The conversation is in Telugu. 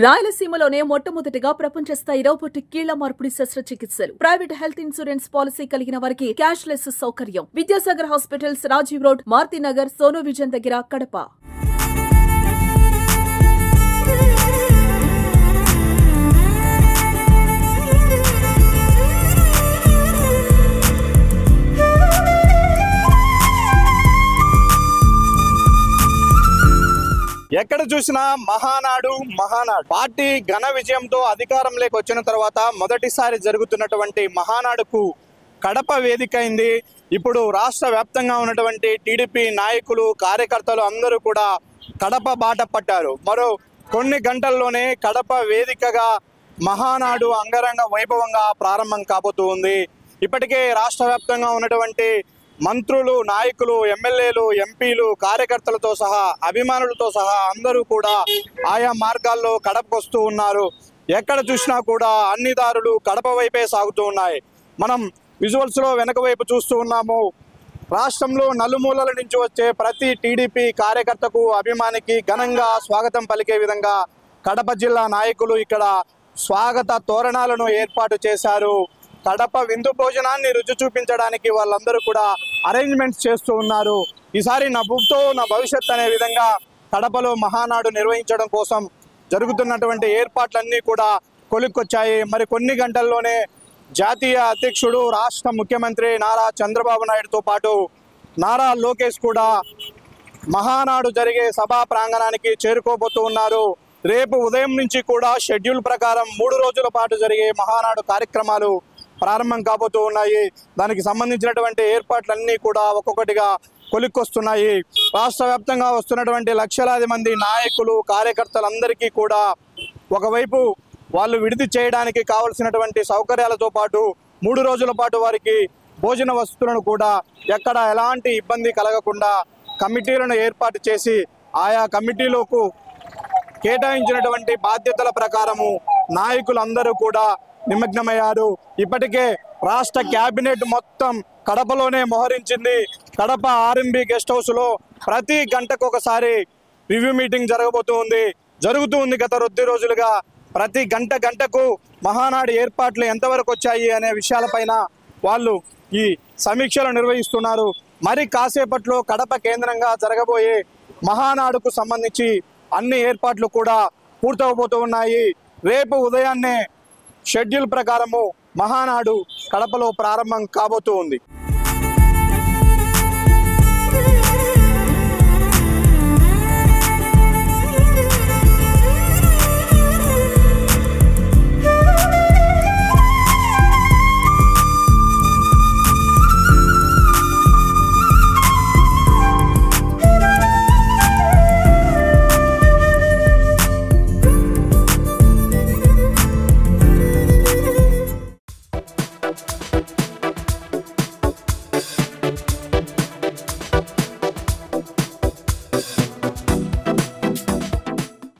రాయలసీమలోనే మొట్టమొదటిగా ప్రపంచ స్థాయి రోబోటిక్ కీళ్ల మార్పిడి శస్త్రచికిత్సలు. ప్రైవేట్ హెల్త్ ఇన్సూరెన్స్ పాలసీ కలిగిన వారికి క్యాష్లెస్ సౌకర్యం. Vidyasagar hospitals, Rajiv road, Marutinagar, Sonu vision దగ్గర, కడప. ఎక్కడ చూసినా మహానాడు పార్టీ ఘన విజయంతో అధికారంలోకి వచ్చిన తర్వాత మొదటిసారి జరుగుతున్నటువంటి మహానాడుకు కడప వేదిక అయింది. ఇప్పుడు రాష్ట్ర వ్యాప్తంగా ఉన్నటువంటి టీడీపీ నాయకులు, కార్యకర్తలు అందరూ కూడా కడప బాట పట్టారు. మరో కొన్ని గంటల్లోనే కడప వేదికగా మహానాడు అంగరంగ వైభవంగా ప్రారంభం కాబోతూ ఉంది. ఇప్పటికే రాష్ట్ర వ్యాప్తంగా ఉన్నటువంటి మంత్రులు, నాయకులు, ఎమ్మెల్యేలు, ఎంపీలు, కార్యకర్తలతో సహా, అభిమానులతో సహా అందరూ కూడా ఆయా మార్గాల్లో కడపకు వస్తూ ఉన్నారు. ఎక్కడ చూసినా కూడా అన్ని దారులు కడప వైపే సాగుతూ ఉన్నాయి. మనం విజువల్స్లో వెనక వైపు చూస్తూ ఉన్నాము. రాష్ట్రంలో నలుమూలల నుంచి వచ్చే ప్రతి టీడీపీ కార్యకర్తకు, అభిమానికి ఘనంగా స్వాగతం పలికే విధంగా కడప జిల్లా నాయకులు ఇక్కడ స్వాగత తోరణాలను ఏర్పాటు చేశారు. కడప విందు భోజనాన్ని రుచి చూపించడానికి వాళ్ళందరూ కూడా అరేంజ్మెంట్స్ చేస్తూ ఉన్నారు. ఈసారి నా బుక్తో నా భవిష్యత్ అనే విధంగా కడపలో మహానాడు నిర్వహించడం కోసం జరుగుతున్నటువంటి ఏర్పాట్లన్నీ కూడా కొలిక్కొచ్చాయి. మరి కొన్ని గంటల్లోనే జాతీయ అధ్యక్షుడు, రాష్ట్ర ముఖ్యమంత్రి నారా చంద్రబాబు నాయుడుతో పాటు నారా లోకేష్ కూడా మహానాడు జరిగే సభా ప్రాంగణానికి చేరుకోబోతూ ఉన్నారు. రేపు ఉదయం నుంచి కూడా షెడ్యూల్ ప్రకారం 3 రోజుల పాటు జరిగే మహానాడు కార్యక్రమాలు ప్రారంభం కాబోతూ ఉన్నాయి. దానికి సంబంధించినటువంటి ఏర్పాట్లన్నీ కూడా ఒక్కొక్కటిగా కొలిక్కొస్తున్నాయి. రాష్ట్ర వ్యాప్తంగా వస్తున్నటువంటి లక్షలాది మంది నాయకులు, కార్యకర్తలందరికీ కూడా ఒకవైపు వాళ్ళు విడిది చేయడానికి కావలసినటువంటి సౌకర్యాలతో పాటు 3 రోజుల పాటు వారికి భోజన వసతులను కూడా ఎక్కడ ఎలాంటి ఇబ్బంది కలగకుండా కమిటీలను ఏర్పాటు చేసి ఆయా కమిటీలకు కేటాయించినటువంటి బాధ్యతల ప్రకారము నాయకులందరూ కూడా నిమగ్నమయ్యారు. ఇప్పటికే రాష్ట్ర కేబినెట్ మొత్తం కడపలోనే మోహరించింది. కడప ఆర్ఎంబి గెస్ట్ హౌస్లో ప్రతి గంటకు ఒకసారి రివ్యూ మీటింగ్ జరుగుతూ ఉంది గత 2 రోజులుగా. ప్రతి గంటకు మహానాడు ఏర్పాట్లు ఎంతవరకు వచ్చాయి అనే విషయాలపైన వాళ్ళు ఈ సమీక్షలు నిర్వహిస్తున్నారు. మరి కాసేపట్లో కడప కేంద్రంగా జరగబోయే మహానాడుకు సంబంధించి అన్ని ఏర్పాట్లు కూడా పూర్తవబోతూ ఉన్నాయి. రేపు ఉదయాన్నే షెడ్యూల్ ప్రకారము మహానాడు కడపలో ప్రారంభం కాబోతూ ఉంది.